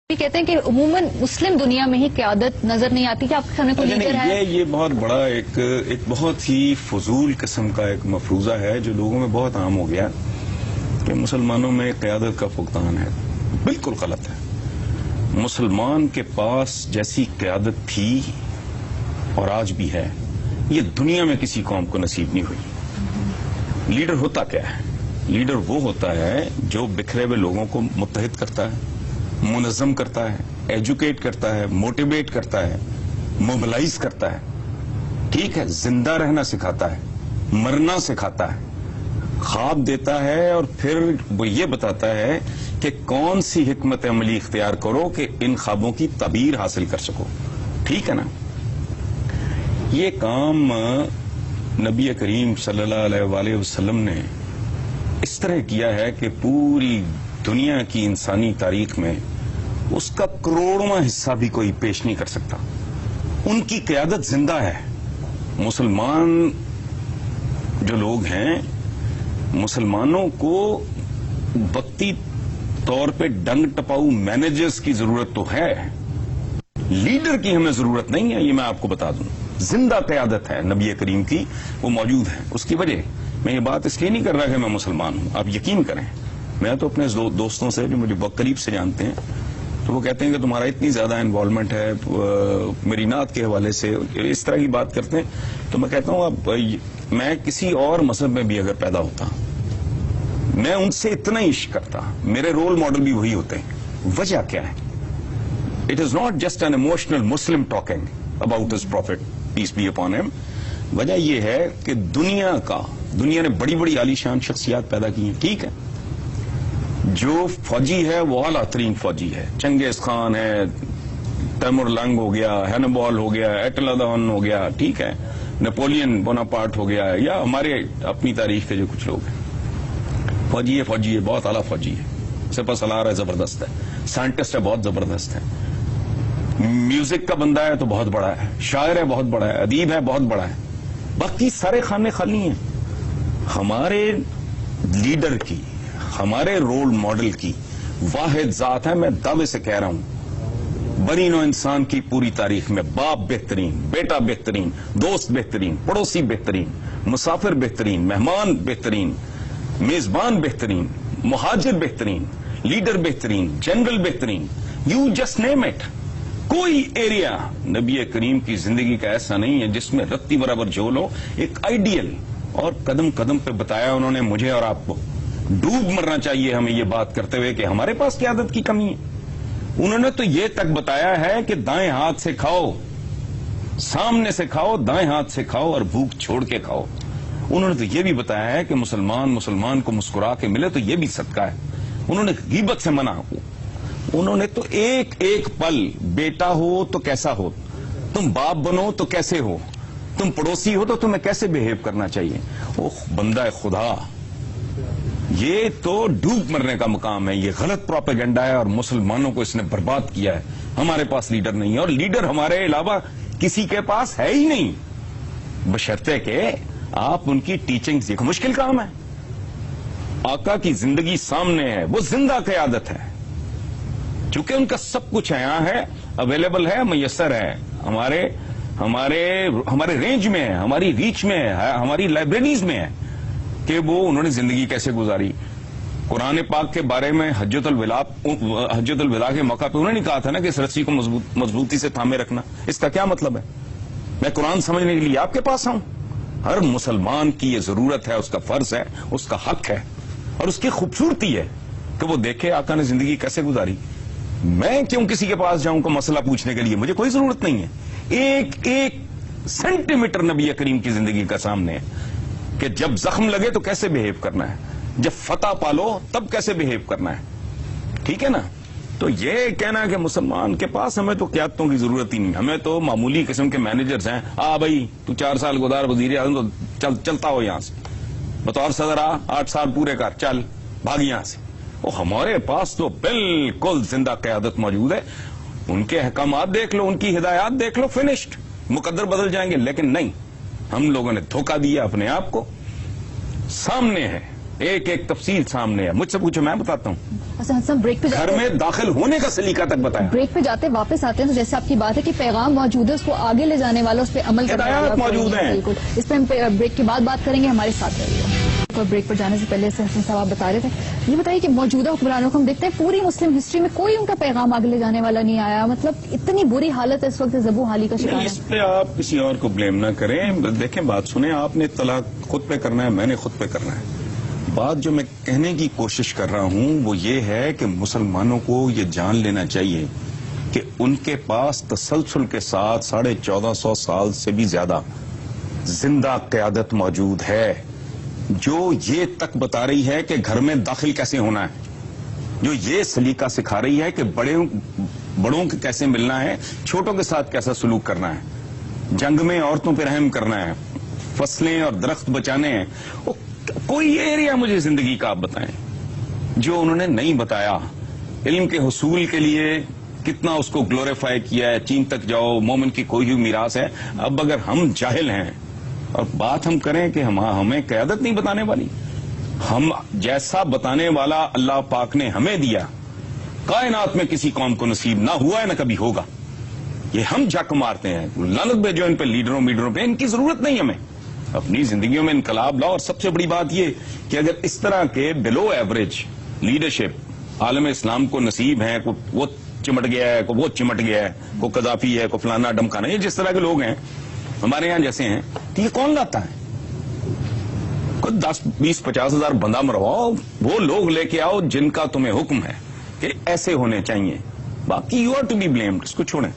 کہتے ہیں کہ عموماً مسلم دنیا میں ہی قیادت نظر نہیں آتی کہ آپ کے سامنے کوئی لیڈر ہے. یہ بہت بڑا ایک بہت ہی فضول قسم کا ایک مفروضہ ہے جو لوگوں میں بہت عام ہو گیا کہ مسلمانوں میں قیادت کا فقدان ہے. بالکل غلط ہے. مسلمان کے پاس جیسی قیادت تھی اور آج بھی ہے یہ دنیا میں کسی قوم کو نصیب نہیں ہوئی. لیڈر ہوتا کیا ہے؟ لیڈر وہ ہوتا ہے جو بکھرے ہوئے لوگوں کو متحد کرتا ہے، منظم کرتا ہے، ایجوکیٹ کرتا ہے، موٹیویٹ کرتا ہے، موبلائز کرتا ہے. ٹھیک ہے، زندہ رہنا سکھاتا ہے، مرنا سکھاتا ہے، خواب دیتا ہے اور پھر وہ یہ بتاتا ہے کہ کون سی حکمت عملی اختیار کرو کہ ان خوابوں کی تعبیر حاصل کر سکو. ٹھیک ہے نا؟ یہ کام نبی کریم صلی اللہ علیہ وآلہ وسلم نے اس طرح کیا ہے کہ پوری دنیا کی انسانی تاریخ میں اس کا کروڑواں حصہ بھی کوئی پیش نہیں کر سکتا. ان کی قیادت زندہ ہے. مسلمان جو لوگ ہیں، مسلمانوں کو وقتی طور پہ ڈنگ ٹپاؤ مینیجرز کی ضرورت تو ہے، لیڈر کی ہمیں ضرورت نہیں ہے. یہ میں آپ کو بتا دوں، زندہ قیادت ہے نبی کریم کی، وہ موجود ہے. اس کی وجہ میں یہ بات اس لیے نہیں کر رہا کہ میں مسلمان ہوں. آپ یقین کریں، میں تو اپنے دوستوں سے جو مجھے بہت قریب سے جانتے ہیں تو وہ کہتے ہیں کہ تمہارا اتنی زیادہ انوالومنٹ ہے میری نعت کے حوالے سے، اس طرح کی بات کرتے ہیں. تو میں کہتا ہوں اب میں کسی اور مذہب میں بھی اگر پیدا ہوتا میں ان سے اتنا عشق کرتا، میرے رول ماڈل بھی وہی ہوتے ہیں. وجہ کیا ہے؟ It is not just an emotional Muslim talking about his prophet peace be upon him. وجہ یہ ہے کہ دنیا نے بڑی بڑی عالیشان شخصیات پیدا کی ہیں. ٹھیک ہے، جو فوجی ہے وہ اعلیٰ ترین فوجی ہے. چنگیز خان ہے، تیمور لنگ ہو گیا، ہینیبال ہو گیا، ایٹلادون ہو گیا، ٹھیک ہے، نیپولین بوناپارٹ ہو گیا، یا ہمارے اپنی تاریخ کے جو کچھ لوگ ہیں. فوجی ہے، بہت اعلیٰ فوجی ہے، سپہ سالار ہے، زبردست ہے، سائنٹسٹ ہے، بہت زبردست ہے، میوزک کا بندہ ہے تو بہت بڑا ہے، شاعر ہے بہت بڑا ہے، ادیب ہے بہت بڑا ہے. باقی سارے خانے خالی ہیں. ہمارے لیڈر کی، ہمارے رول ماڈل کی واحد ذات ہے. میں دعوے سے کہہ رہا ہوں، بنی نوع انسان کی پوری تاریخ میں باپ بہترین، بیٹا بہترین، دوست بہترین، پڑوسی بہترین، مسافر بہترین، مہمان بہترین، میزبان بہترین، مہاجر بہترین، لیڈر بہترین، جنرل بہترین، یو جسٹ نیم اٹ. کوئی ایریا نبی کریم کی زندگی کا ایسا نہیں ہے جس میں رتی برابر جھول ہو. ایک آئیڈیل، اور قدم قدم پہ بتایا انہوں نے مجھے اور آپ کو. ڈوب مرنا چاہیے ہمیں یہ بات کرتے ہوئے کہ ہمارے پاس قیادت کی کمی ہے. انہوں نے تو یہ تک بتایا ہے کہ دائیں ہاتھ سے کھاؤ، سامنے سے کھاؤ، دائیں ہاتھ سے کھاؤ اور بھوک چھوڑ کے کھاؤ. انہوں نے تو یہ بھی بتایا ہے کہ مسلمان کو مسکرا کے ملے تو یہ بھی صدقہ ہے. انہوں نے غیبت سے منع. انہوں نے تو ایک ایک پل، بیٹا ہو تو کیسا ہو، تم باپ بنو تو کیسے ہو، تم پڑوسی ہو تو تمہیں کیسے بہیو کرنا چاہیے. وہ بندہ خدا، یہ تو ڈوب مرنے کا مقام ہے. یہ غلط پروپیگنڈا ہے اور مسلمانوں کو اس نے برباد کیا ہے. ہمارے پاس لیڈر نہیں ہے، اور لیڈر ہمارے علاوہ کسی کے پاس ہے ہی نہیں، بشرطے کہ آپ ان کی ٹیچنگ سیکھو. مشکل کام ہے. آقا کی زندگی سامنے ہے، وہ زندہ قیادت ہے. چونکہ ان کا سب کچھ یہاں ہے، اویلیبل ہے، میسر ہے، ہمارے رینج میں ہے، ہماری ریچ میں ہے، ہماری لائبریریز میں ہے کہ وہ انہوں نے زندگی کیسے گزاری. قرآن پاک کے بارے میں حجۃ الوداع کے موقع پہ انہوں نے کہا تھا نا کہ اس رسی کو مضبوطی سے تھامے رکھنا. اس کا کیا مطلب ہے؟ میں قرآن سمجھنے کے لیے آپ کے پاس آؤں؟ ہر مسلمان کی یہ ضرورت ہے، اس کا فرض ہے، اس کا حق ہے، اور اس کی خوبصورتی ہے کہ وہ دیکھے آقا نے زندگی کیسے گزاری. میں کیوں کسی کے پاس جاؤں کو مسئلہ پوچھنے کے لیے؟ مجھے کوئی ضرورت نہیں ہے. ایک ایک سینٹی میٹر نبی کریم کی زندگی کا سامنے ہے کہ جب زخم لگے تو کیسے بہیو کرنا ہے، جب فتح پالو تب کیسے بہیو کرنا ہے. ٹھیک ہے نا؟ تو یہ کہنا کہ مسلمان کے پاس ہمیں تو قیادتوں کی ضرورت ہی نہیں، ہمیں تو معمولی قسم کے مینیجرز ہیں. بھائی تو 4 سال گزار وزیر اعظم تو چلتا ہو یہاں سے، بطور صدر 8 سال پورے کر، چل بھاگ یہاں سے. ہمارے پاس تو بالکل زندہ قیادت موجود ہے. ان کے احکامات دیکھ لو، ان کی ہدایات دیکھ لو، فنشڈ. مقدر بدل جائیں گے، لیکن نہیں، ہم لوگوں نے دھوکہ دیا اپنے آپ کو. سامنے ہے ایک ایک تفصیل سامنے ہے. مجھ سے پوچھو میں بتاتا ہوں. حسن صاحب بریک پہ گھر میں داخل ہونے کا سلیقہ تک بتایا. بریک پہ جاتے واپس آتے ہیں تو جیسے آپ کی بات ہے کہ پیغام موجود ہے, اس کو آگے لے جانے والا, اس پہ عمل کرنے والا ہدایات موجود ہیں. بالکل. اس پہ ہم بریک کے بعد بات کریں گے, ہمارے ساتھ رہیے. بریک پر جانے سے پہلے سے حسن صاحب آپ بتا رہے تھے, یہ بتائیے کہ موجودہ حکمرانوں کو ہم دیکھتے ہیں پوری مسلم ہسٹری میں کوئی ان کا پیغام آگے لے جانے والا نہیں آیا. مطلب اتنی بری حالت ہے اس وقت, زبو حالی کا شکار اس ہے. پہ آپ کسی اور کو بلیم نہ کریں. دیکھیں بات سنیں, آپ نے اطلاع خود پہ کرنا ہے, میں نے خود پہ کرنا ہے. بات جو میں کہنے کی کوشش کر رہا ہوں وہ یہ ہے کہ مسلمانوں کو یہ جان لینا چاہیے کہ ان کے پاس تسلسل کے ساتھ 1450 سال سے بھی زیادہ زندہ قیادت موجود ہے جو یہ تک بتا رہی ہے کہ گھر میں داخل کیسے ہونا ہے, جو یہ سلیقہ سکھا رہی ہے کہ بڑوں کے کیسے ملنا ہے, چھوٹوں کے ساتھ کیسا سلوک کرنا ہے, جنگ میں عورتوں پہ رحم کرنا ہے, فصلیں اور درخت بچانے ہیں. کوئی ایریا مجھے زندگی کا آپ بتائیں جو انہوں نے نہیں بتایا. علم کے حصول کے لیے کتنا اس کو گلوریفائی کیا ہے. چین تک جاؤ, مومن کی کوئی بھی میراث ہے. اب اگر ہم جاہل ہیں اور بات ہم کریں کہ ہمیں قیادت نہیں بتانے والی, ہم جیسا بتانے والا اللہ پاک نے ہمیں دیا کائنات میں کسی قوم کو نصیب نہ ہوا ہے نہ کبھی ہوگا. یہ ہم جھک مارتے ہیں. لعنت بھیجو ان پہ, لیڈروں پہ. ان کی ضرورت نہیں ہمیں. اپنی زندگیوں میں انقلاب لاؤ. اور سب سے بڑی بات یہ کہ اگر اس طرح کے بلو ایوریج لیڈرشپ عالم اسلام کو نصیب ہیں, وہ چمٹ گیا ہے, وہ چمٹ گیا ہے, کو قذافی ہے, کو فلانا ڈمکانا, یہ جس طرح کے لوگ ہیں ہمارے یہاں جیسے ہیں, تو یہ کون لاتا ہے؟ کوئی 10, 20, 50 ہزار بندہ مرواؤ, وہ لوگ لے کے آؤ جن کا تمہیں حکم ہے کہ ایسے ہونے چاہیے. باقی you are to be blamed, اس کو چھوڑیں.